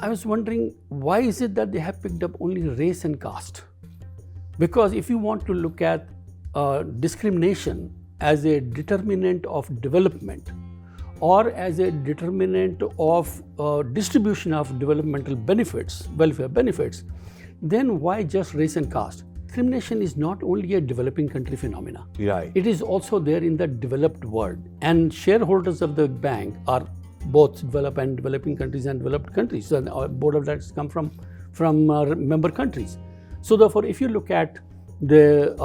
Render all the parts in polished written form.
I was wondering, why is it that they have picked up only race and caste? Because if you want to look at discrimination as a determinant of development or as a determinant of distribution of developmental benefits, welfare benefits, then why just race and caste? Discrimination is not only a developing country phenomena. Right. It is also there in the developed world. And shareholders of the bank are both developed and developing countries and developed countries. So our board of directors come from member countries. So therefore, if you look at the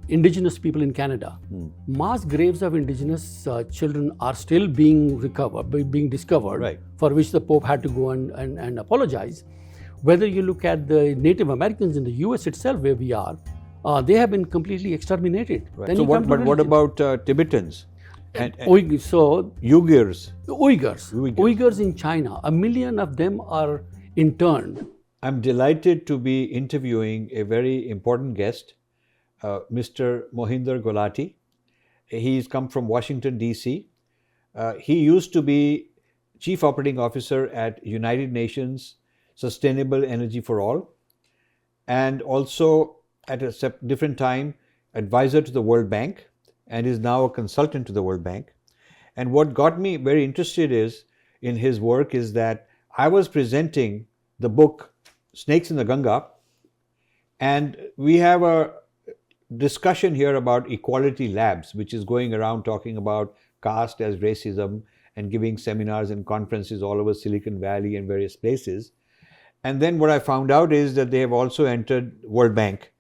indigenous people in Canada, mass graves of indigenous children are still being discovered, right, for which the Pope had to go and apologize. Whether you look at the Native Americans in the US itself, where we are, they have been completely exterminated. Right. So what about Tibetans? Uyghurs in China, 1 million of them are interned. I'm delighted to be interviewing a very important guest, Mr. Mohinder Gulati. He's come from Washington, D.C. He used to be Chief Operating Officer at United Nations Sustainable Energy for All, and also at a different time advisor to the World Bank, and is now a consultant to the World Bank. And what got me very interested in his work is that I was presenting the book Snakes in the Ganga, and we have a discussion here about Equality Labs, which is going around talking about caste as racism and giving seminars and conferences all over Silicon Valley and various places. And then what I found out is that they have also entered World Bank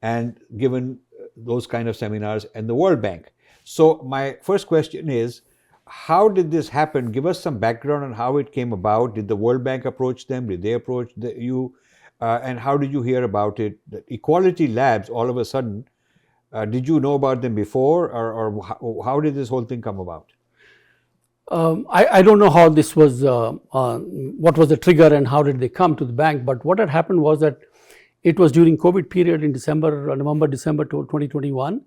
and given those kind of seminars and the World Bank. So my first question is, how did this happen? Give us some background on how it came about. Did the World Bank approach them? Did they approach you? And how did you hear about it? The Equality Labs, all of a sudden, did you know about them before, or how did this whole thing come about? I don't know how this was, what was the trigger and how did they come to the bank, but what had happened was that it was during COVID period in November, December 2021.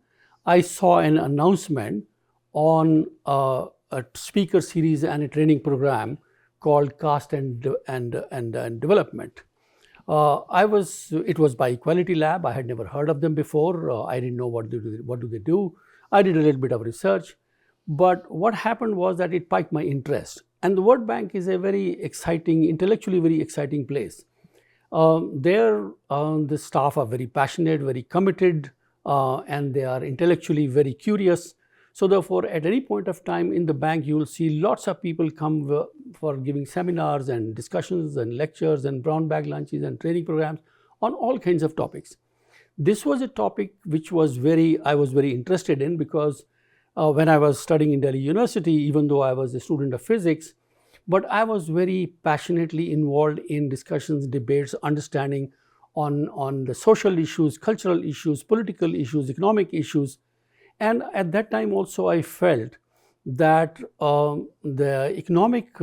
I saw an announcement on a speaker series and a training program called Caste and Development. It was by Equality Lab. I had never heard of them before. I didn't know what do they do. I did a little bit of research. But what happened was that it piqued my interest. And the World Bank is a very exciting, intellectually very exciting place. The staff are very passionate, very committed, and they are intellectually very curious. So therefore, at any point of time in the bank, you will see lots of people come for giving seminars and discussions and lectures and brown bag lunches and training programs on all kinds of topics. This was a topic which I was very interested in, because when I was studying in Delhi University, even though I was a student of physics, but I was very passionately involved in discussions, debates, understanding on the social issues, cultural issues, political issues, economic issues. And at that time also I felt that the economic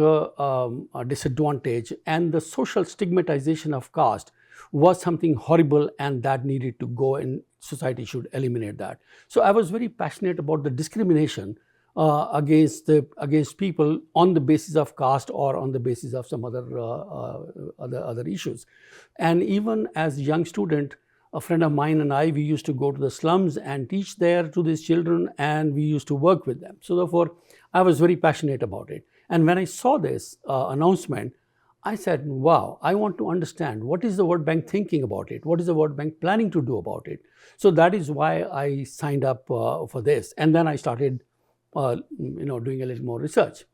disadvantage and the social stigmatization of caste was something horrible, and that needed to go, and society should eliminate that. So I was very passionate about the discrimination against people on the basis of caste or on the basis of some other issues. And even as a young student, a friend of mine and I, we used to go to the slums and teach there to these children, and we used to work with them. So therefore, I was very passionate about it. And when I saw this announcement, I said, wow, I want to understand what is the World Bank thinking about it? What is the World Bank planning to do about it? So that is why I signed up for this. And then I started doing a little more research.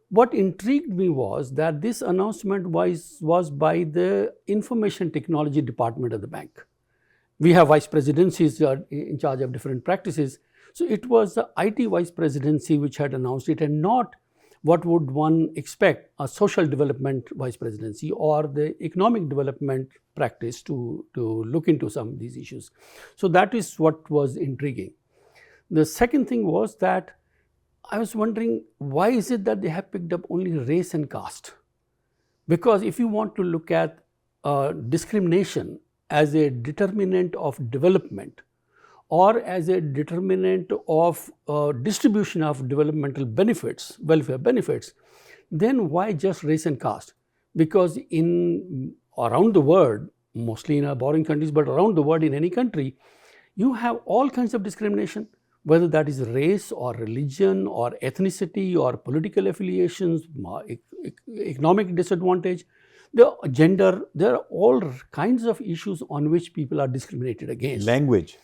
What intrigued me was that this announcement was by the Information Technology Department of the bank. We have vice presidencies in charge of different practices. So it was the IT vice presidency which had announced it, and not what would one expect, a social development vice presidency or the economic development practice to look into some of these issues. So that is what was intriguing. The second thing was that I was wondering, why is it that they have picked up only race and caste? Because if you want to look at discrimination as a determinant of development or as a determinant of distribution of developmental benefits, welfare benefits, then why just race and caste? because in around the world, mostly in our borrowing countries, but around the world in any country, you have all kinds of discrimination, whether that is race or religion or ethnicity or political affiliations, economic disadvantage, the gender. There are all kinds of issues on which people are discriminated against. Language,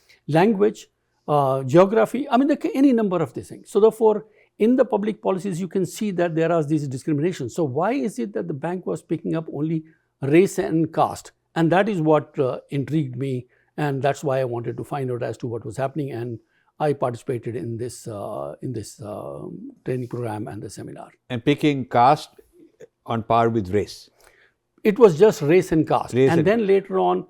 geography, I mean, any number of these things. So therefore, in the public policies, you can see that there are these discriminations. So why is it that the bank was picking up only race and caste? And that is what intrigued me, and that's why I wanted to find out as to what was happening. And I participated in this training program and the seminar. And picking caste on par with race. It was just race and caste. Then later on,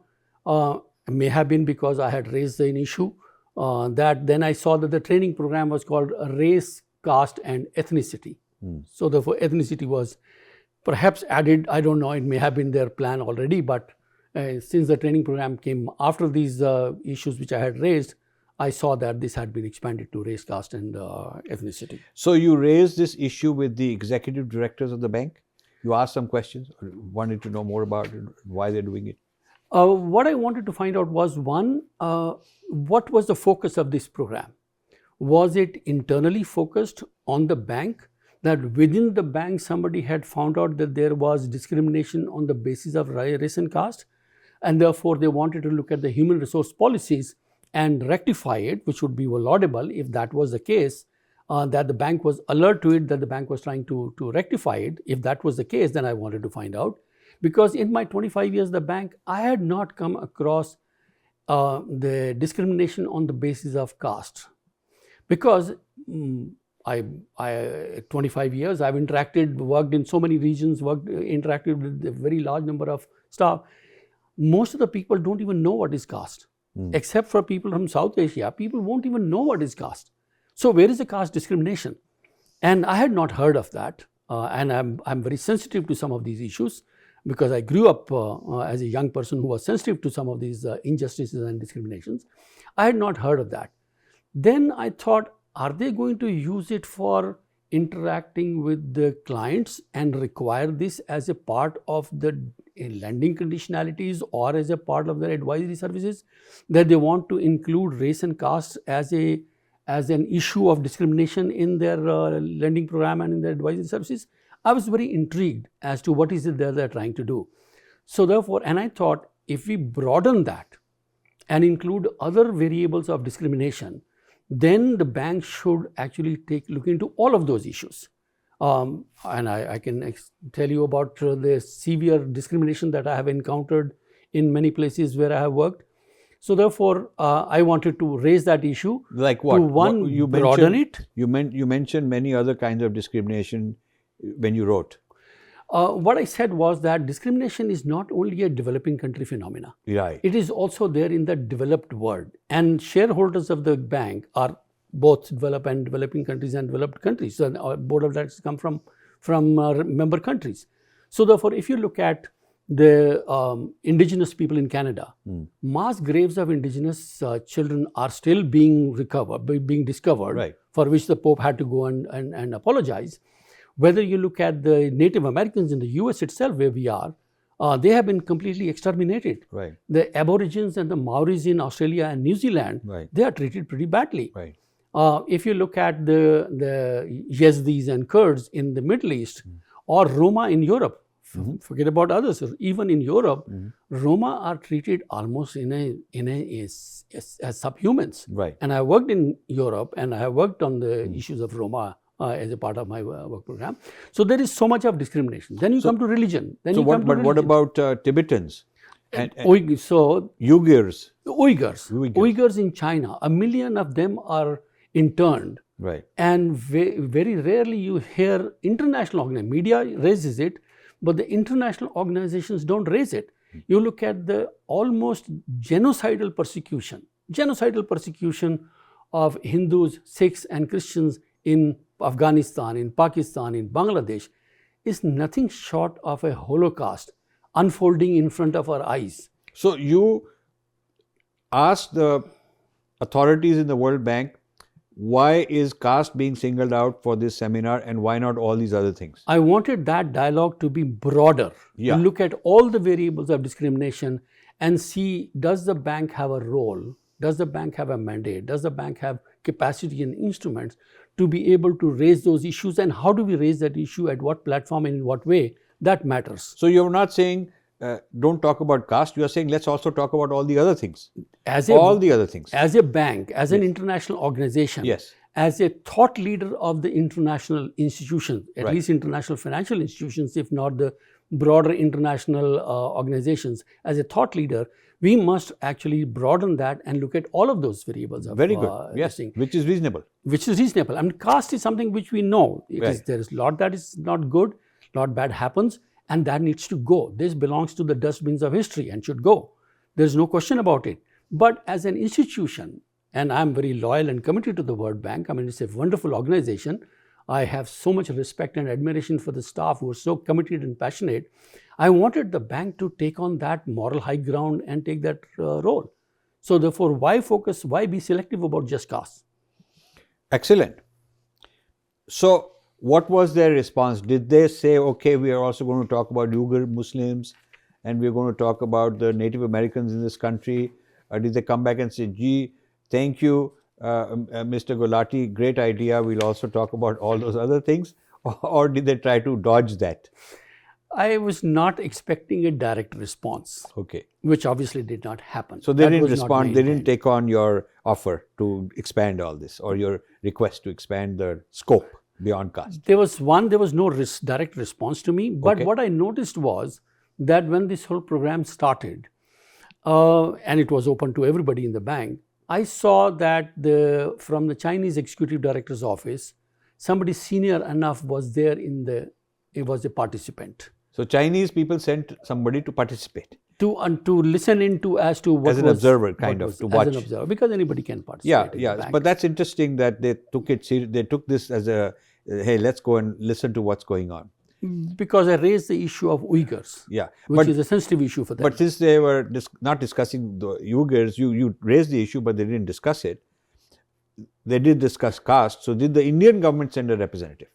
may have been because I had raised an issue, that then I saw that the training program was called Race, Caste and Ethnicity. So therefore, ethnicity was perhaps added. I don't know, it may have been their plan already, but since the training program came after these issues which I had raised, I saw that this had been expanded to race, caste and ethnicity. So you raised this issue with the executive directors of the bank? You asked some questions, or wanted to know more about it, why they're doing it? What I wanted to find out was, one, what was the focus of this program? Was it internally focused on the bank, that within the bank somebody had found out that there was discrimination on the basis of race and caste, and therefore they wanted to look at the human resource policies and rectify it, which would be laudable if that was the case, that the bank was alert to it, that the bank was trying to rectify it. If that was the case, then I wanted to find out. Because in my 25 years at the bank, I had not come across the discrimination on the basis of caste. Because I 25 years, I've interacted, worked in so many regions, interacted with a very large number of staff. Most of the people don't even know what is caste. Except for people from South Asia, people won't even know what is caste. So where is the caste discrimination? And I had not heard of that. And I'm very sensitive to some of these issues, because I grew up as a young person who was sensitive to some of these injustices and discriminations. I had not heard of that. Then I thought, are they going to use it for interacting with the clients and require this as a part of the lending conditionalities or as a part of their advisory services, that they want to include race and caste as an issue of discrimination in their lending program and in their advisory services? I was very intrigued as to what is it that they're trying to do. So therefore, and I thought, if we broaden that and include other variables of discrimination, then the bank should actually look into all of those issues. And I can tell you about the severe discrimination that I have encountered in many places where I have worked. So therefore, I wanted to raise that issue. Like what? To you broaden it. You mentioned many other kinds of discrimination when you wrote. What I said was that discrimination is not only a developing country phenomena. Right. It is also there in the developed world. And shareholders of the bank are both developing countries and developed countries. So our board of directors come from member countries. So therefore, if you look at the indigenous people in Canada, mass graves of indigenous children are still being discovered, right, for which the Pope had to go and apologize. Whether you look at the Native Americans in the US itself, where we are, they have been completely exterminated. Right. The Aborigines and the Maoris in Australia and New Zealand, right, they are treated pretty badly. Right. If you look at the Yazidis and Kurds in the Middle East, or Roma in Europe, forget about others, even in Europe, Roma are treated almost as subhumans. Right. And I worked in Europe, and I have worked on the issues of Roma as a part of my work program. So there is so much of discrimination. Then you come to religion. What about Tibetans? And Uyghurs in China, 1 million of them are interned. Right. And very rarely you hear international media raises it, but the international organizations don't raise it. You look at the almost genocidal persecution of Hindus, Sikhs and Christians in Afghanistan, in Pakistan, in Bangladesh, is nothing short of a Holocaust unfolding in front of our eyes. So you asked the authorities in the World Bank why is caste being singled out for this seminar and why not all these other things? I wanted that dialogue to be broader, Yeah. to look at all the variables of discrimination and see, does the bank have a role? Does the bank have a mandate? Does the bank have capacity and instruments to be able to raise those issues? And how do we raise that issue, at what platform and in what way? That matters. So you're not saying don't talk about caste, you are saying let's also talk about all the other things. All the other things. As a bank, as an international organization, Yes. as a thought leader of the international institutions, at Right. least international financial institutions, if not the broader international organizations, as a thought leader, we must actually broaden that and look at all of those variables. Of, Very good. Yes, this thing, which is reasonable. which is reasonable. I mean, caste is something which we know. Right. There is a lot that is not good, lot bad happens, and that needs to go. This belongs to the dustbins of history and should go. There's no question about it. But as an institution, and I'm very loyal and committed to the World Bank, I mean, it's a wonderful organization. I have so much respect and admiration for the staff who are so committed and passionate. I wanted the bank to take on that moral high ground and take that role. So therefore, why focus, why be selective about just caste? Excellent. So what was their response? Did they say, okay, we are also going to talk about Uyghur Muslims and we're going to talk about the Native Americans in this country? Or did they come back and say, gee, thank you, Mr. Gulati, great idea, we'll also talk about all those other things? Or did they try to dodge that? I was not expecting a direct response, Okay. which obviously did not happen. So they That didn't was not my respond, they didn't intent. take on your offer to expand all this or your request to expand the scope beyond caste. There was no direct response to me, but Okay. what I noticed was that when this whole program started, and it was open to everybody in the bank, I saw that from the Chinese executive director's office, somebody senior enough was there it was a participant. So Chinese people sent somebody to participate. To listen into as to what As an was, observer, what kind of, was- to as watch. an observer, because anybody can participate. Yeah, in the yeah. bank. But that's interesting that they took it they took this as a, hey, let's go and listen to what's going on. Because I raised the issue of Uyghurs, Yeah. which is a sensitive issue for them. But since they were not discussing the Uyghurs, you raised the issue, but they didn't discuss it. They did discuss caste. So did the Indian government send a representative?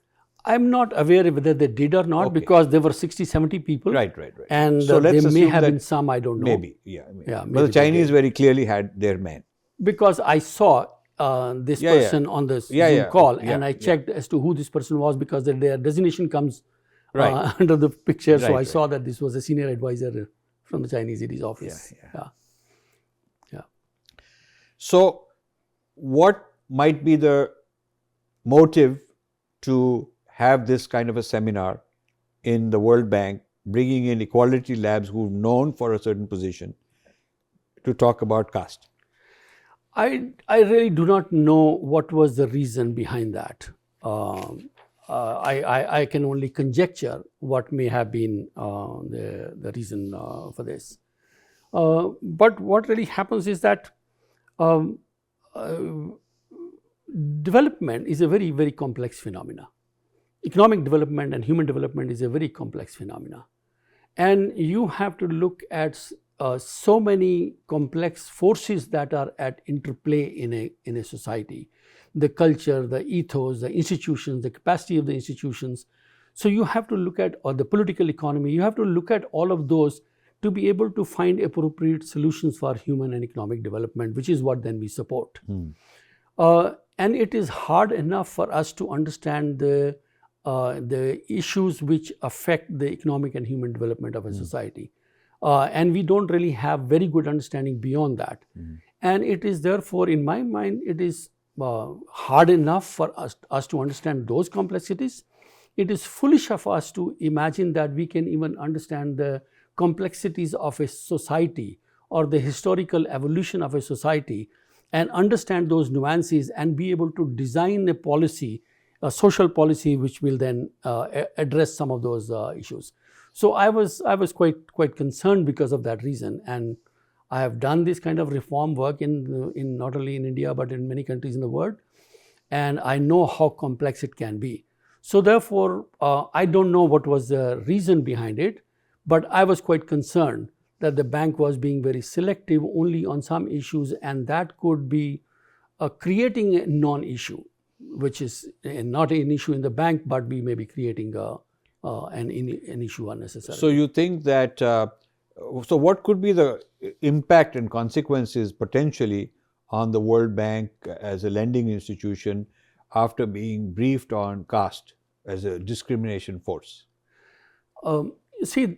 I'm not aware whether they did or not, Okay. because there were 60, 70 people. Right. And So let's there may assume have that been some, I don't know. Maybe, yeah. Yeah, But maybe the they Chinese did. very clearly had their man. Because I saw this Yeah, yeah. person on the Yeah, Zoom yeah. call, Okay. and Yeah, I checked as to who this person was, because their designation comes Right. under the picture. So I Right. saw that this was a senior advisor from the Chinese ED's office. Yeah. Yeah. So what might be the motive to have this kind of a seminar in the World Bank, bringing in Equality Labs, who've known for a certain position, to talk about caste? I really do not know what was the reason behind that. I can only conjecture what may have been the reason for this. But what really happens is that development is a very, very complex phenomena. Economic development and human development is a very complex phenomena. And you have to look at so many complex forces that are at interplay in a society. The culture, the ethos, the institutions, the capacity of the institutions. So you have to look at the political economy, you have to look at all of those to be able to find appropriate solutions for human and economic development, which is what then we support. And it is hard enough for us to understand the issues which affect the economic and human development of a society. And we don't really have very good understanding beyond that. And it is therefore, in my mind, it is hard enough for us to understand those complexities. It is foolish of us to imagine that we can even understand the complexities of a society or the historical evolution of a society and understand those nuances and be able to design a policy, a social policy, which will then address some of those issues. So I was quite concerned because of that reason, and I have done this kind of reform work in not only in India but in many countries in the world, and I know how complex it can be. So therefore, I don't know what was the reason behind it, but I was quite concerned that the bank was being very selective only on some issues, and that could be creating a non-issue, which is not an issue in the bank, but we may be creating an issue unnecessarily. So you think that, so what could be the impact and consequences potentially on the World Bank as a lending institution after being briefed on caste as a discrimination force? See,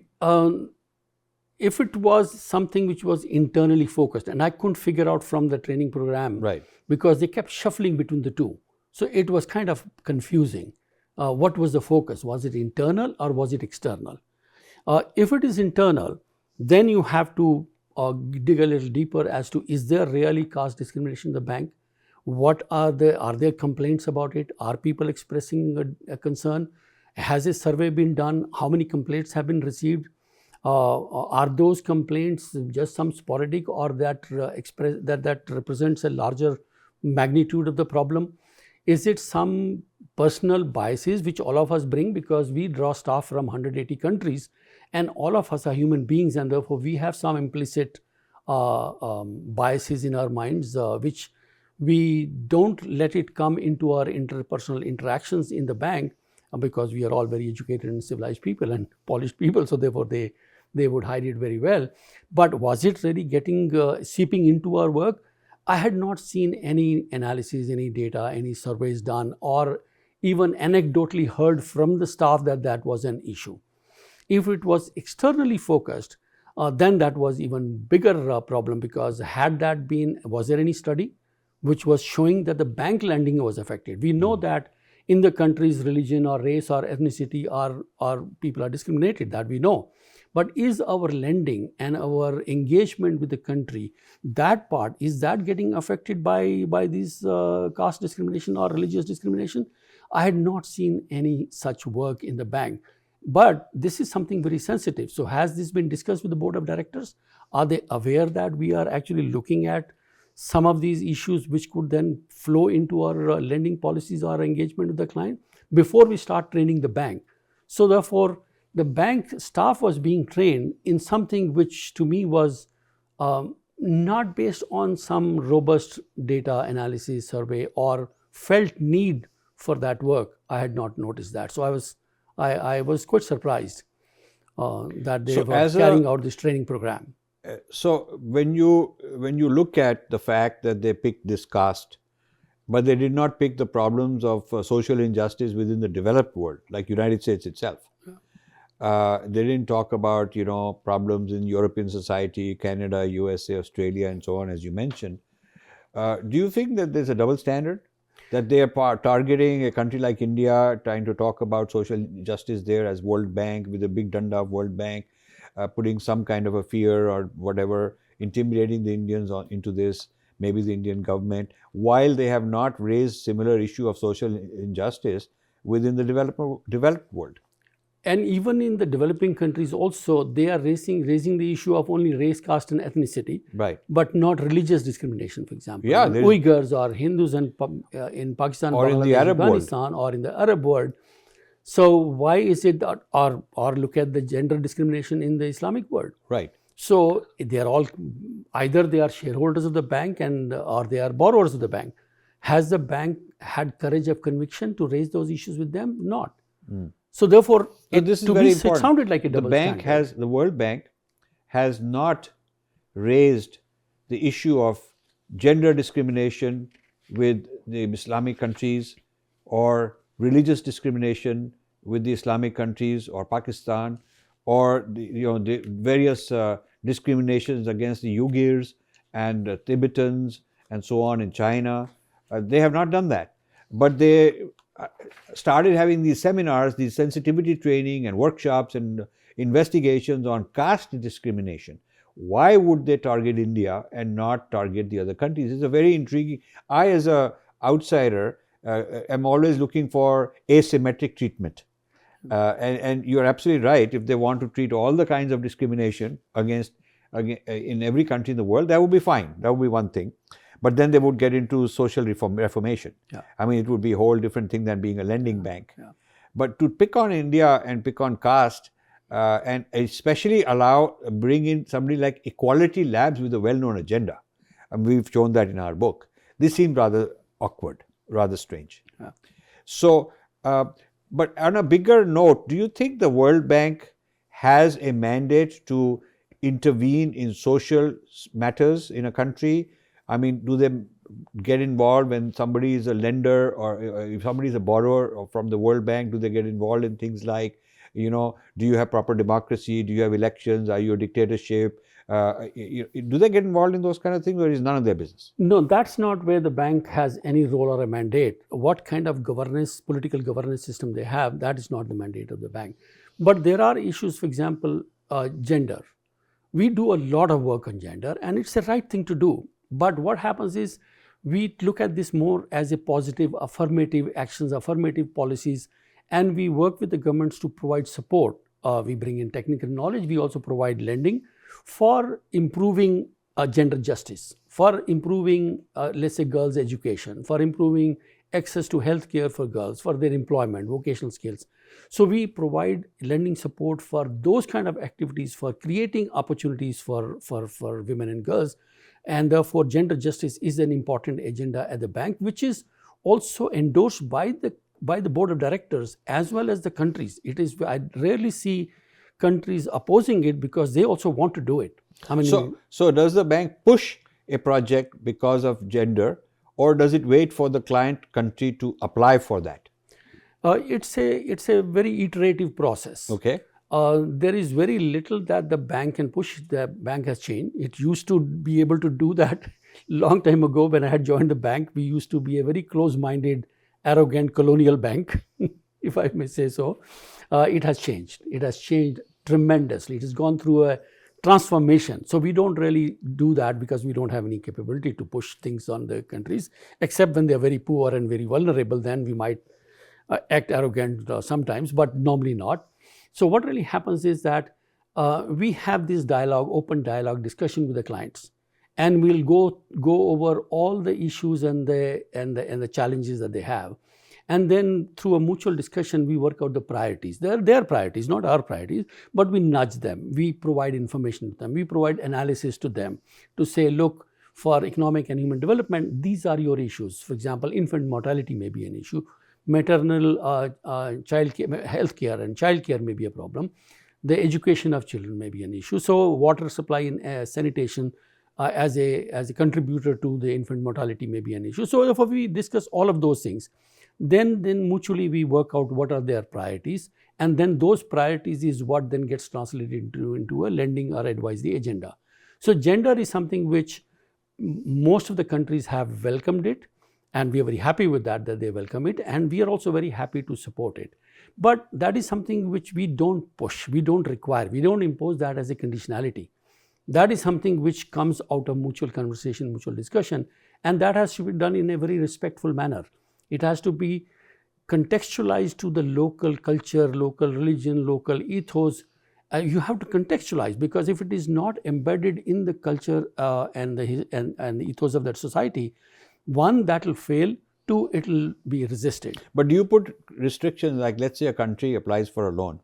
if it was something which was internally focused, and I couldn't figure out from the training program, Right. because they kept shuffling between the two. So it was kind of confusing. What was the focus? Was it internal or was it external? If it is internal, then you have to dig a little deeper as to, is there really caste discrimination in the bank? What are there complaints about it? Are people expressing a concern? Has a survey been done? How many complaints have been received? Are those complaints just some sporadic, or that represents a larger magnitude of the problem? Is it some personal biases which all of us bring, because we draw staff from 180 countries and all of us are human beings, and therefore we have some implicit biases in our minds which we don't let it come into our interpersonal interactions in the bank, because we are all very educated and civilized people and polished people, so therefore they would hide it very well. But was it really getting seeping into our work? I had not seen any analysis, any data, any surveys done, or even anecdotally heard from the staff that that was an issue. If it was externally focused, then that was even bigger problem, because had that been, was there any study which was showing that the bank lending was affected? We know that in the countries, religion or race or ethnicity or people are discriminated, that we know. But is our lending and our engagement with the country, that part, is that getting affected by this caste discrimination or religious discrimination? I had not seen any such work in the bank. But this is something very sensitive. So has this been discussed with the board of directors? Are they aware that we are actually looking at some of these issues which could then flow into our lending policies or engagement with the client before we start training the bank? So therefore, the bank staff was being trained in something which to me was not based on some robust data analysis survey or felt need for that work. I had not noticed that. So I was quite surprised that they were carrying out this training program. So when you look at the fact that they picked this caste, but they did not pick the problems of social injustice within the developed world, like United States itself. They didn't talk about, problems in European society, Canada, USA, Australia, and so on, as you mentioned. Do you think that there's a double standard? That they are targeting a country like India, trying to talk about social justice there as World Bank, with a big danda of World Bank, putting some kind of a fear or whatever, intimidating the Indians into this, maybe the Indian government, while they have not raised similar issue of social injustice within the developed world? And even in the developing countries also, they are raising the issue of only race, caste and ethnicity, right, but not religious discrimination, for example. Yeah, Uyghurs or Hindus in Pakistan, or in the Arab Afghanistan, or in the Arab world. So why is it that, or look at the gender discrimination in the Islamic world? Right. So they are all, either they are shareholders of the bank or they are borrowers of the bank. Has the bank had courage of conviction to raise those issues with them? Not. So therefore, this is very important. It sounded like a double standard. The World Bank has not raised the issue of gender discrimination with the Islamic countries, or religious discrimination with the Islamic countries or Pakistan, or the various discriminations against the Uyghurs and Tibetans and so on in China. They have not done that, but they started having these seminars, these sensitivity training and workshops and investigations on caste discrimination. Why would they target India and not target the other countries? It's a very intriguing. I, as an outsider, am always looking for asymmetric treatment. And you're absolutely right. If they want to treat all the kinds of discrimination against in every country in the world, that would be fine. That would be one thing. But then they would get into social reformation. Yeah. I mean, it would be a whole different thing than being a lending bank. Yeah. But to pick on India and pick on caste, and especially bring in somebody like Equality Labs with a well-known agenda. And we've shown that in our book, This seems rather awkward, rather strange. Yeah. So, but on a bigger note, do you think the World Bank has a mandate to intervene in social matters in a country? I mean, do they get involved when somebody is a lender, or if somebody is a borrower from the World Bank? Do they get involved in things like, do you have proper democracy? Do you have elections? Are you a dictatorship? Do they get involved in those kind of things, or is none of their business? No, that's not where the bank has any role or a mandate. What kind of governance, political governance system they have, that is not the mandate of the bank. But there are issues, for example, gender. We do a lot of work on gender, and it's the right thing to do. But what happens is, we look at this more as a positive, affirmative actions, affirmative policies, and we work with the governments to provide support. We bring in technical knowledge. We also provide lending for improving gender justice, for improving, let's say, girls' education, for improving access to healthcare for girls, for their employment, vocational skills. So we provide lending support for those kind of activities, for creating opportunities for women and girls. And therefore, gender justice is an important agenda at the bank, which is also endorsed by the board of directors as well as the countries. I rarely see countries opposing it because they also want to do it. I mean, so does the bank push a project because of gender, or does it wait for the client country to apply for that? It's a very iterative process. Okay. There is very little that the bank can push. The bank has changed. It used to be able to do that long time ago. When I had joined the bank, we used to be a very close-minded, arrogant colonial bank, if I may say so. It has changed. It has changed tremendously. It has gone through a transformation. So we don't really do that because we don't have any capability to push things on the countries, except when they're very poor and very vulnerable. Then we might act arrogant sometimes, but normally not. So what really happens is that we have this dialogue, open dialogue, discussion with the clients, and we'll go over all the issues and the challenges that they have, and then through a mutual discussion, we work out the priorities. They're their priorities, not our priorities, but we nudge them. We provide information to them. We provide analysis to them to say, look, for economic and human development, these are your issues. For example, infant mortality may be an issue. Maternal child care, health care and child care may be a problem. The education of children may be an issue. So water supply and sanitation as a contributor to the infant mortality may be an issue. So therefore, we discuss all of those things. Then mutually we work out what are their priorities, and then those priorities is what then gets translated into a lending or advisory agenda. So gender is something which most of the countries have welcomed it, and we are very happy with that they welcome it, and we are also very happy to support it. But that is something which we don't push, we don't require, we don't impose that as a conditionality. That is something which comes out of mutual conversation, mutual discussion, and that has to be done in a very respectful manner. It has to be contextualized to the local culture, local religion, local ethos. You have to contextualize, because if it is not embedded in the culture and the ethos of that society, one, that will fail. Two, it will be resisted. But do you put restrictions, like let's say a country applies for a loan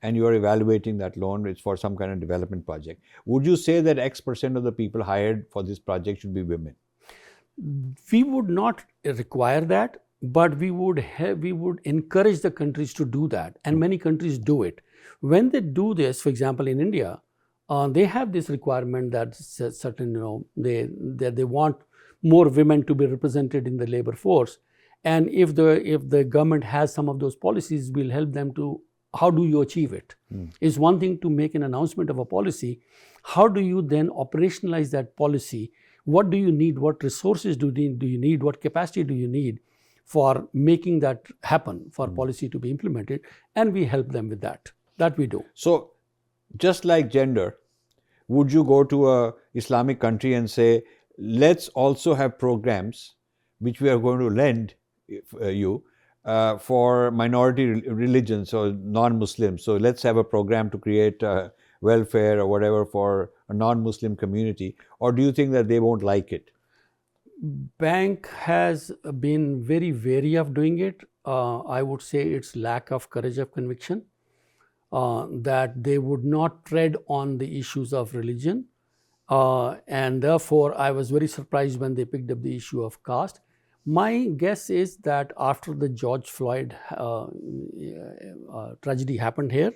and you are evaluating that loan, it's for some kind of development project. Would you say that X% of the people hired for this project should be women? We would not require that, but we would encourage the countries to do that, and many countries do it. When they do this, for example, in India, they have this requirement that certain, they want more women to be represented in the labor force, and if the government has some of those policies, we'll help them to. How do you achieve it? It's one thing to make an announcement of a policy. How do you then operationalize that policy? What do you need? What resources do you need? What capacity do you need for making that happen, for policy to be implemented? And we help them with that. That we do. So, just like gender, would you go to a Islamic country and say, let's also have programs which we are going to lend you for minority religions or non-Muslims? So let's have a program to create welfare or whatever for a non-Muslim community. Or do you think that they won't like it? Bank has been very wary of doing it. I would say it's lack of courage of conviction, that they would not tread on the issues of religion And therefore, I was very surprised when they picked up the issue of caste. My guess is that after the George Floyd tragedy happened here,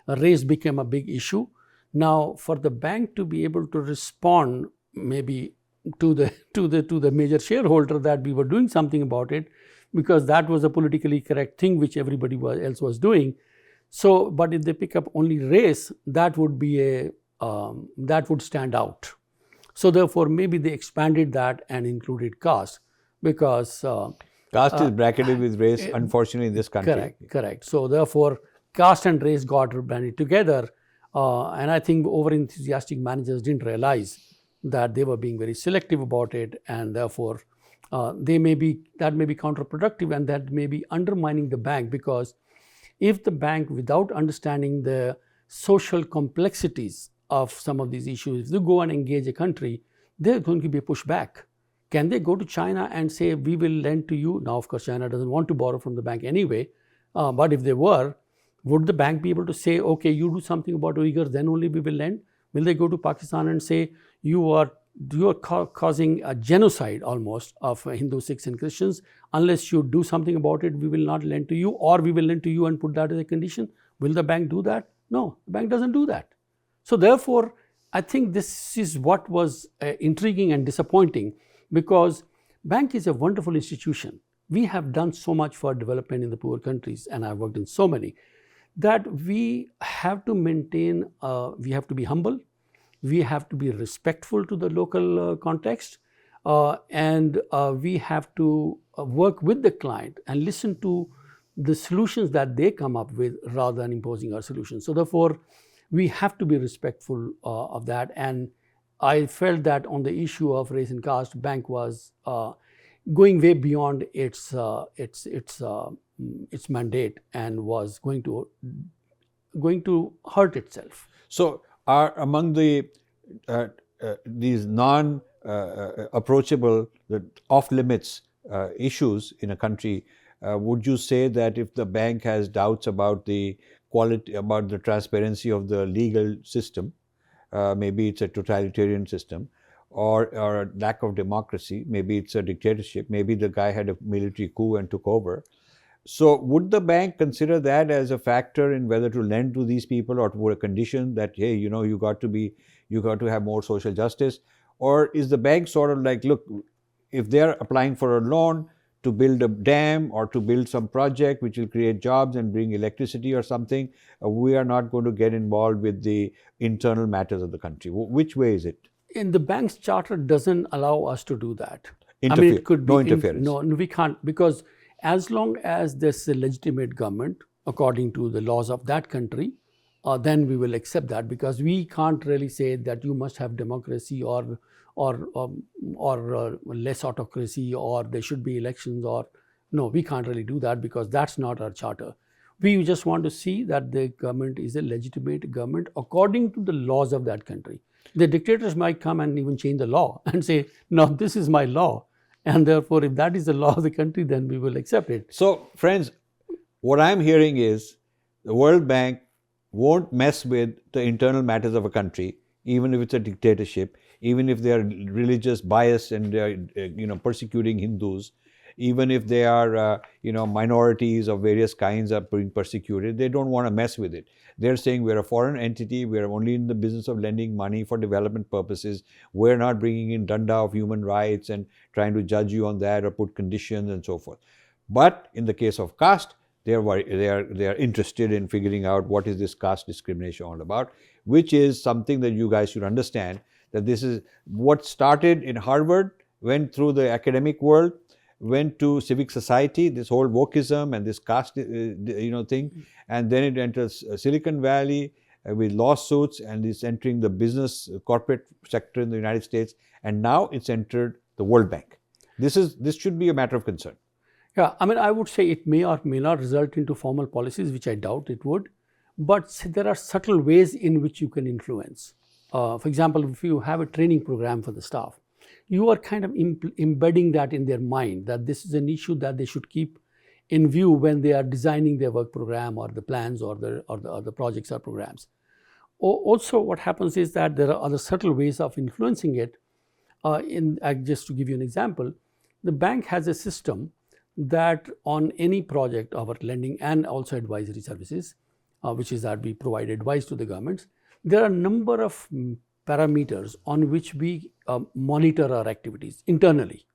race became a big issue. Now, for the bank to be able to respond, maybe to the to the major shareholder, that we were doing something about it, because that was a politically correct thing which everybody else was doing. So, but if they pick up only race, that would be that would stand out. So therefore, maybe they expanded that and included caste, because Caste is bracketed with race, unfortunately, in this country. correct. So therefore, caste and race got blended together, and I think over enthusiastic managers didn't realize that they were being very selective about it, and therefore that may be counterproductive, and that may be undermining the bank, because if the bank, without understanding the social complexities of some of these issues, if they go and engage a country, they're going to be a pushback. Can they go to China and say, we will lend to you? Now, of course, China doesn't want to borrow from the bank anyway, but if they were, would the bank be able to say, okay, you do something about Uyghurs, then only we will lend? Will they go to Pakistan and say, you are causing a genocide almost of Hindus, Sikhs and Christians, unless you do something about it, we will not lend to you, or we will lend to you and put that as a condition? Will the bank do that? No, the bank doesn't do that. So therefore, I think this is what was intriguing and disappointing, because bank is a wonderful institution. We have done so much for development in the poor countries, and I've worked in so many, that we have to maintain, we have to be humble, we have to be respectful to the local context, and we have to work with the client and listen to the solutions that they come up with rather than imposing our solutions. So therefore, we have to be respectful of that. And I felt that on the issue of race and caste, bank was going way beyond its mandate, and was going to hurt itself. So, are among the these non approachable, off limits issues in a country, would you say that if the bank has doubts about the quality, about the transparency of the legal system, maybe it's a totalitarian system, or a lack of democracy, maybe it's a dictatorship, maybe the guy had a military coup and took over, so would the bank consider that as a factor in whether to lend to these people, or to a condition that, hey, you got to have more social justice? Or is the bank sort of like, look, if they're applying for a loan to build a dam or to build some project which will create jobs and bring electricity or something, we are not going to get involved with the internal matters of the country? Which way is it? In the bank's charter doesn't allow us to do that. It could be no interference. No, we can't, because as long as there's a legitimate government according to the laws of that country, then we will accept that, because we can't really say that you must have democracy or less autocracy, or there should be elections, or no, we can't really do that, because that's not our charter. We just want to see that the government is a legitimate government according to the laws of that country. The dictators might come and even change the law and say, no, this is my law, and therefore, if that is the law of the country, then we will accept it. So, friends, what I'm hearing is the World Bank won't mess with the internal matters of a country, even if it's a dictatorship, even if they are religious bias and they are, persecuting Hindus, even if they are, minorities of various kinds are being persecuted. They don't want to mess with it. They're saying we're a foreign entity. We're only in the business of lending money for development purposes. We're not bringing in danda of human rights and trying to judge you on that or put conditions and so forth. But in the case of caste, they are interested in figuring out what is this caste discrimination all about, which is something that you guys should understand, that this is what started in Harvard, went through the academic world, went to civic society, this whole wokeism and this caste thing, and then it enters Silicon Valley with lawsuits, and it's entering the business corporate sector in the United States, and now it's entered the World Bank. This should be a matter of concern. Yeah, I mean, I would say it may or may not result into formal policies, which I doubt it would, but there are subtle ways in which you can influence. For example, if you have a training program for the staff, you are kind of embedding that in their mind, that this is an issue that they should keep in view when they are designing their work program or the plans or the projects or programs. Also, what happens is that there are other subtle ways of influencing it. Just to give you an example, the bank has a system that on any project, our lending and also advisory services, which is that we provide advice to the governments, there are a number of parameters on which we monitor our activities internally.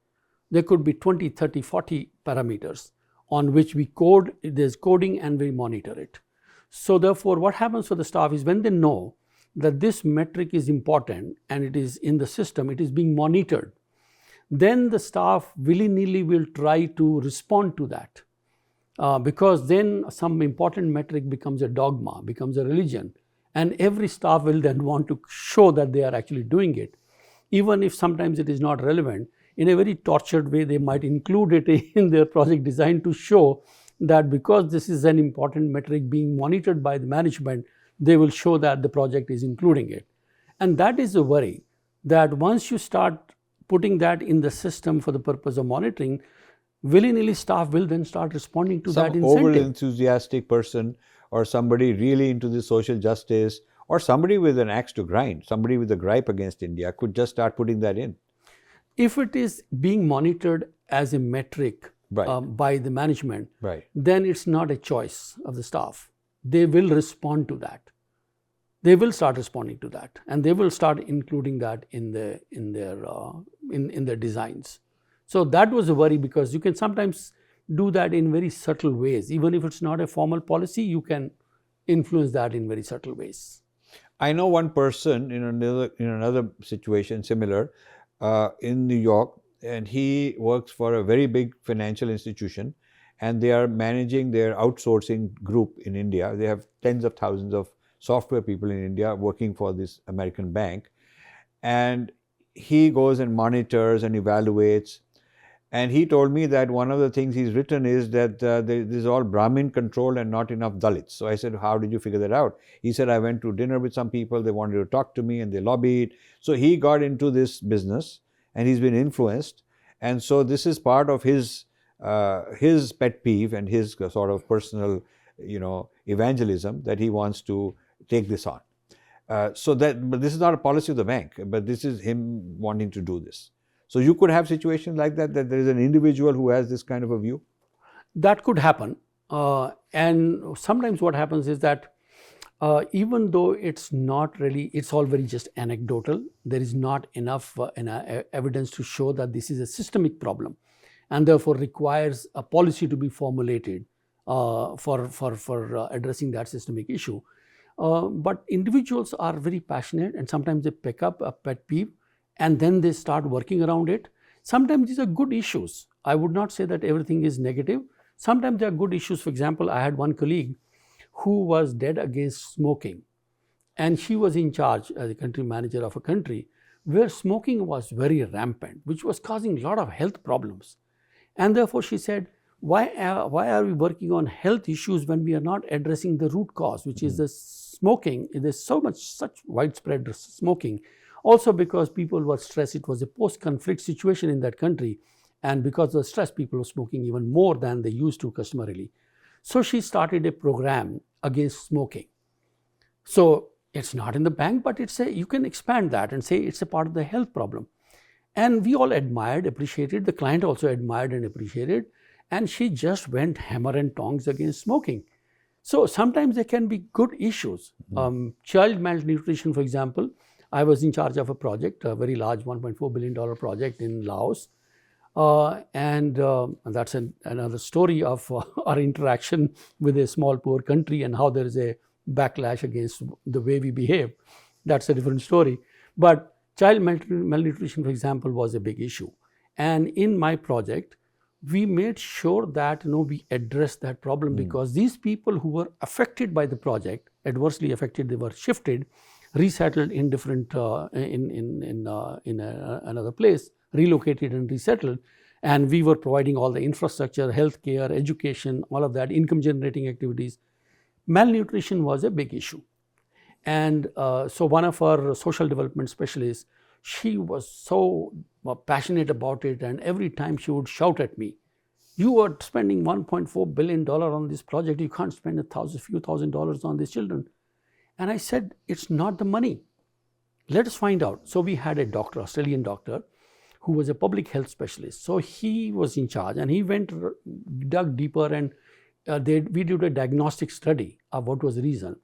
There could be 20, 30, 40 parameters on which we code, there's coding and we monitor it. So therefore, what happens for the staff is when they know that this metric is important and it is in the system, it is being monitored, then the staff willy-nilly will try to respond to that. Because then some important metric becomes a dogma, becomes a religion, and every staff will then want to show that they are actually doing it. Even if sometimes it is not relevant, in a very tortured way, they might include it in their project design to show that because this is an important metric being monitored by the management, they will show that the project is including it. And that is the worry, that once you start putting that in the system for the purpose of monitoring, willy-nilly staff will then start responding to that incentive. Some overly enthusiastic person or somebody really into the social justice or somebody with an axe to grind, somebody with a gripe against India could just start putting that in. If it is being monitored as a metric by the management, then it's not a choice of the staff. They will respond to that. They will start responding to that, and they will start including that in their designs. So that was a worry, because you can sometimes do that in very subtle ways. Even if it's not a formal policy, you can influence that in very subtle ways. I know one person in another situation similar in New York, and he works for a very big financial institution, and they are managing their outsourcing group in India. They have tens of thousands of software people in India working for this American bank, and he goes and monitors and evaluates. And he told me that one of the things he's written is that this is all Brahmin control and not enough Dalits. So I said, how did you figure that out? He said, I went to dinner with some people, they wanted to talk to me and they lobbied. So he got into this business and he's been influenced. And so this is part of his pet peeve and his sort of personal, evangelism, that he wants to take this on. But this is not a policy of the bank, but this is him wanting to do this. So you could have situations like that there is an individual who has this kind of a view? That could happen. And sometimes what happens is that even though it's not really, it's all very just anecdotal, there is not enough evidence to show that this is a systemic problem, and therefore requires a policy to be formulated for addressing that systemic issue. But individuals are very passionate, and sometimes they pick up a pet peeve and then they start working around it. Sometimes these are good issues. I would not say that everything is negative. Sometimes there are good issues. For example, I had one colleague who was dead against smoking, and she was in charge as a country manager of a country where smoking was very rampant, which was causing a lot of health problems. And therefore she said, why are we working on health issues when we are not addressing the root cause, which is the smoking? There's such widespread smoking. Also because people were stressed, it was a post-conflict situation in that country, and because of the stress, people were smoking even more than they used to customarily. So she started a program against smoking. So it's not in the bank, but you can expand that and say it's a part of the health problem. And we all admired, appreciated, the client also admired and appreciated, and she just went hammer and tongs against smoking. So sometimes there can be good issues. Child malnutrition, for example, I was in charge of a project, a very large $1.4 billion project in Laos. And that's another story of our interaction with a small poor country and how there is a backlash against the way we behave. That's a different story. But child malnutrition, for example, was a big issue. And in my project, we made sure that we addressed that problem, because these people who were affected by the project, adversely affected, they were shifted, resettled in different another place, relocated and resettled, and we were providing all the infrastructure, healthcare, education, all of that, income generating activities. Malnutrition was a big issue, and so one of our social development specialists, she was so passionate about it, and every time she would shout at me, "You are spending $1.4 billion on this project. You can't spend a few $1,000s on these children." And I said, it's not the money. Let us find out. So we had a doctor, Australian doctor, who was a public health specialist. So he was in charge, and he dug deeper, and we did a diagnostic study of what was the reason.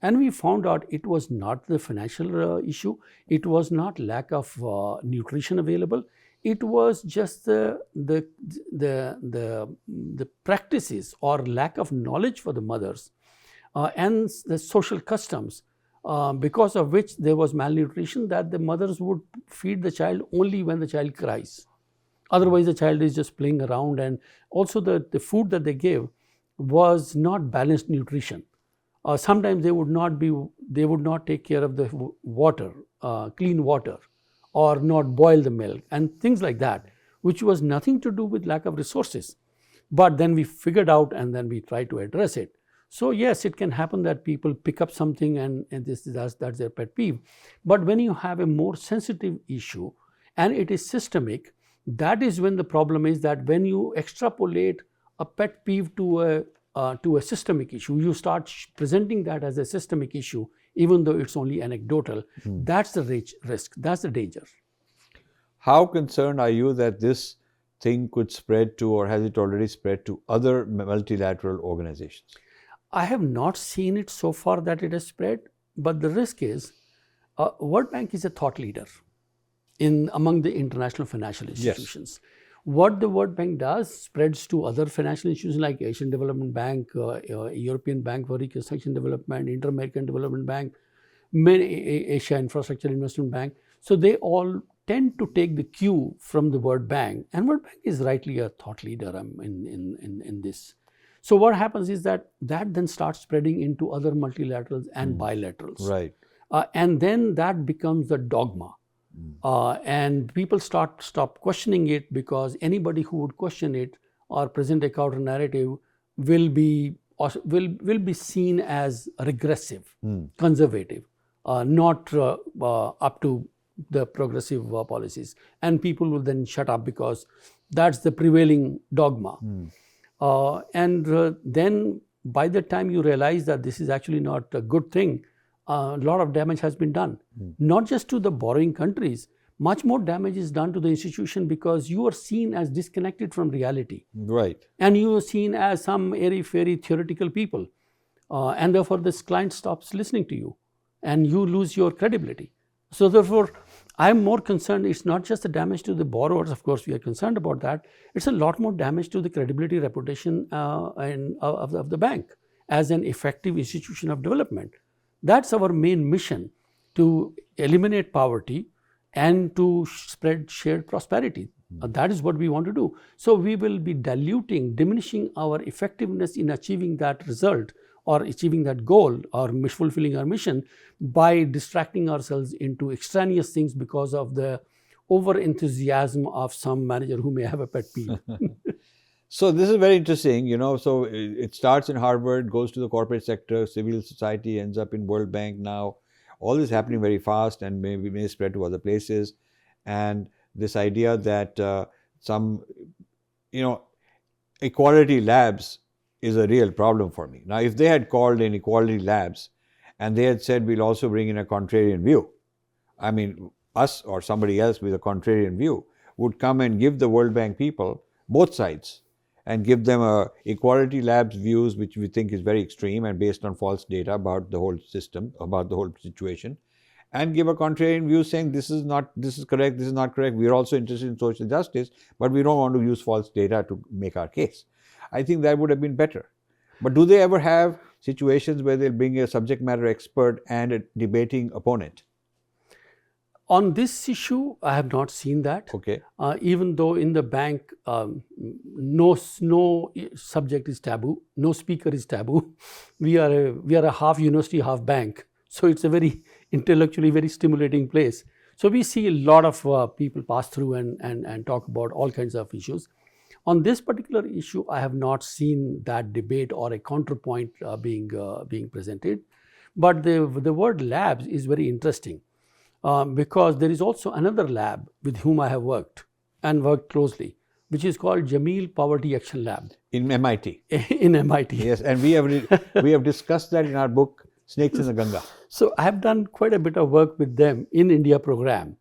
And we found out it was not the financial issue. It was not lack of nutrition available. It was just the practices or lack of knowledge for the mothers and the social customs, because of which there was malnutrition, that the mothers would feed the child only when the child cries. Otherwise, the child is just playing around, and also the food that they gave was not balanced nutrition. Sometimes they would not take care of the water, clean water, or not boil the milk and things like that, which was nothing to do with lack of resources. But then we figured out, and then we tried to address it. So yes, it can happen that people pick up something and that's their pet peeve. But when you have a more sensitive issue and it is systemic, that is when the problem is that when you extrapolate a pet peeve to a systemic issue, you start presenting that as a systemic issue, even though it's only anecdotal. That's the risk, that's the danger. How concerned are you that this thing could spread to, or has it already spread to, other multilateral organizations? I have not seen it so far that it has spread, but the risk is, World Bank is a thought leader among the international financial institutions. Yes. What the World Bank does spreads to other financial institutions like Asian Development Bank, European Bank for Reconstruction Development, Inter-American Development Bank, Asia Infrastructure Investment Bank. So they all tend to take the cue from the World Bank, and World Bank is rightly a thought leader in this. So what happens is that then starts spreading into other multilaterals and bilaterals. Right. And then that becomes the dogma. And people stop questioning it, because anybody who would question it or present a counter narrative will be seen as regressive, conservative, not up to the progressive policies. And people will then shut up because that's the prevailing dogma. Then by the time you realize that this is actually not a good thing, a lot of damage has been done. Not just to the borrowing countries, much more damage is done to the institution, because you are seen as disconnected from reality. Right. And you are seen as some airy-fairy theoretical people. And therefore, this client stops listening to you and you lose your credibility. So therefore, I'm more concerned, it's not just the damage to the borrowers, of course we are concerned about that, it's a lot more damage to the credibility, reputation of the bank as an effective institution of development. That's our main mission, to eliminate poverty and to spread shared prosperity. That is what we want to do. So we will be diminishing our effectiveness in achieving that result or achieving that goal or fulfilling our mission by distracting ourselves into extraneous things because of the over enthusiasm of some manager who may have a pet peeve. So this is very interesting, so it starts in Harvard, goes to the corporate sector, civil society, ends up in World Bank now. All this happening very fast and may spread to other places. And this idea that Equality Labs is a real problem for me. Now, if they had called Inequality Labs and they had said, we'll also bring in a contrarian view, I mean, us or somebody else with a contrarian view would come and give the World Bank people both sides and give them Equality Labs views, which we think is very extreme and based on false data about the whole system, about the whole situation, and give a contrarian view saying this is correct, this is not correct. We are also interested in social justice, but we don't want to use false data to make our case. I think that would have been better. But do they ever have situations where they'll bring a subject matter expert and a debating opponent? On this issue, I have not seen that. Okay. Even though in the bank, no subject is taboo, no speaker is taboo. We are a half university, half bank. So it's a very intellectually very stimulating place. So we see a lot of people pass through and talk about all kinds of issues. On this particular issue, I have not seen that debate or a counterpoint being presented. But the word labs is very interesting. Because there is also another lab with whom I have worked closely, which is called Jameel Poverty Action Lab. In MIT. In MIT. Yes, and we have discussed that in our book, Snakes in the Ganga. So I have done quite a bit of work with them in India program,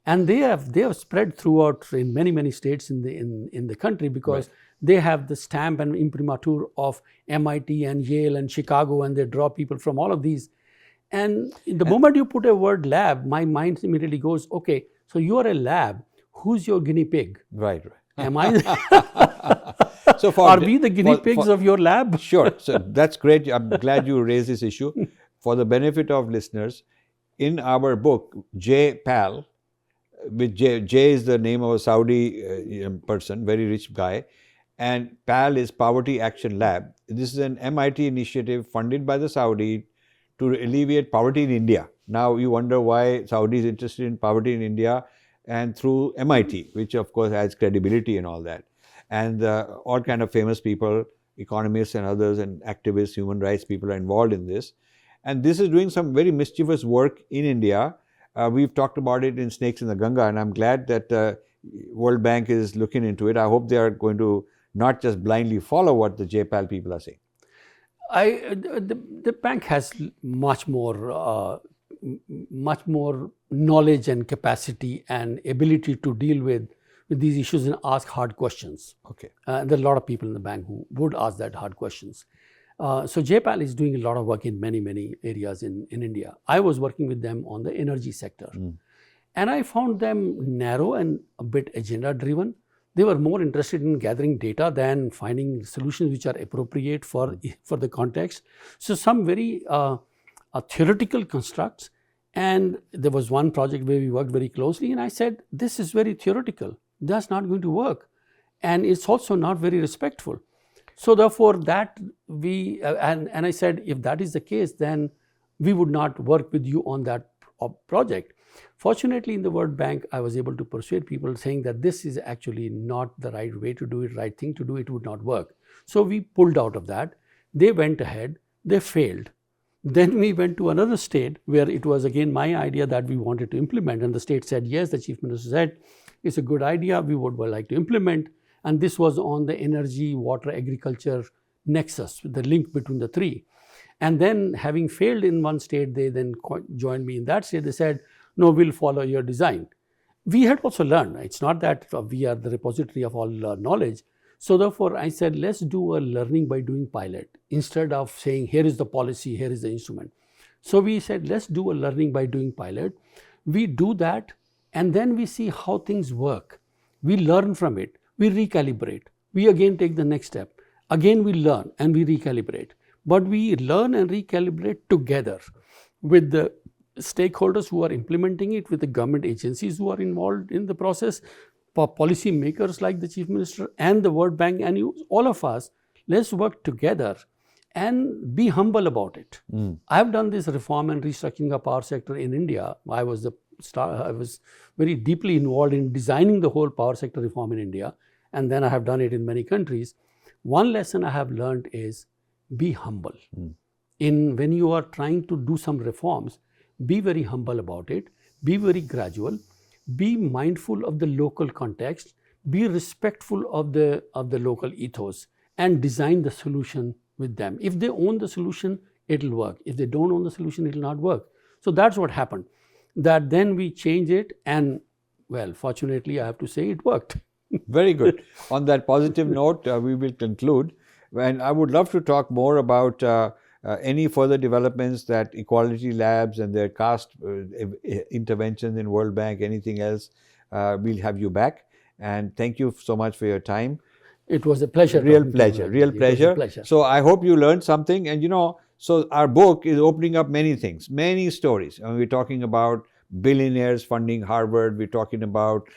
and they have spread throughout in many states in the country, because they have the stamp and imprimatur of MIT and Yale and Chicago, and they draw people from all of these. And the moment you put a word lab, my mind immediately goes, okay, so you are a lab. Who's your guinea pig? Right. Am I? So are we the guinea pigs of your lab? Sure. So that's great. I'm glad you raised this issue. For the benefit of listeners, in our book, JPAL, with J is the name of a Saudi person, very rich guy, and PAL is Poverty Action Lab. This is an MIT initiative funded by the Saudi to alleviate poverty in India. Now you wonder why Saudi is interested in poverty in India, and through MIT, which of course adds credibility and all that. And all kind of famous people, economists and others and activists, human rights people are involved in this. And this is doing some very mischievous work in India. We've talked about it in Snakes in the Ganga, and I'm glad that World Bank is looking into it. I hope they are going to not just blindly follow what the JPAL people are saying. The bank has much more knowledge and capacity and ability to deal with these issues and ask hard questions. Okay. There are a lot of people in the bank who would ask that hard questions. So JPAL is doing a lot of work in many areas in India. I was working with them on the energy sector. And I found them narrow and a bit agenda driven. They were more interested in gathering data than finding solutions which are appropriate for the context. So some very theoretical constructs. And there was one project where we worked very closely, and I said, this is very theoretical. That's not going to work. And it's also not very respectful. So therefore, that we, and I said, if that is the case, then we would not work with you on that project. Fortunately, in the World Bank, I was able to persuade people saying that this is actually not the right way to do it, right thing to do, it would not work. So we pulled out of that. They went ahead, they failed. Then we went to another state where it was again my idea that we wanted to implement, and the state said, yes, the Chief Minister said, it's a good idea, we would like to implement. And this was on the energy, water, agriculture nexus, the link between the three. And then having failed in one state, they then joined me in that state. They said, no, we'll follow your design. We had also learned, it's not that we are the repository of all knowledge. So therefore, I said, let's do a learning by doing pilot instead of saying, here is the policy, here is the instrument. So we said, let's do a learning by doing pilot. We do that, and then we see how things work. We learn from it. We recalibrate. We again take the next step. Again, we learn and we recalibrate. But we learn and recalibrate together with the stakeholders who are implementing it, with the government agencies who are involved in the process, policy makers like the Chief Minister and the World Bank, and you, all of us, let's work together and be humble about it. I have done this reform and restructuring of power sector in India. I was very deeply involved in designing the whole power sector reform in India, and then I have done it in many countries. One lesson I have learned is be humble. When you are trying to do some reforms, be very humble about it, be very gradual, be mindful of the local context, be respectful of the local ethos, and design the solution with them. If they own the solution, it'll work. If they don't own the solution, it'll not work. So that's what happened. That then we changed it, and well, fortunately, I have to say it worked. Very good. On that positive note, we will conclude. And I would love to talk more about any further developments that Equality Labs and their caste interventions in World Bank, anything else, we'll have you back. And thank you so much for your time. It was a pleasure. Real pleasure. So I hope you learned something. And so our book is opening up many things, many stories. And we're talking about billionaires funding Harvard. We're talking about,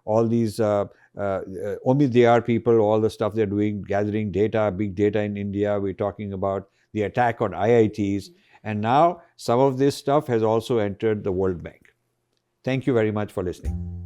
all these only they are people, all the stuff they're doing, gathering data, big data in India. We're talking about the attack on IITs. And now some of this stuff has also entered the World Bank. Thank you very much for listening.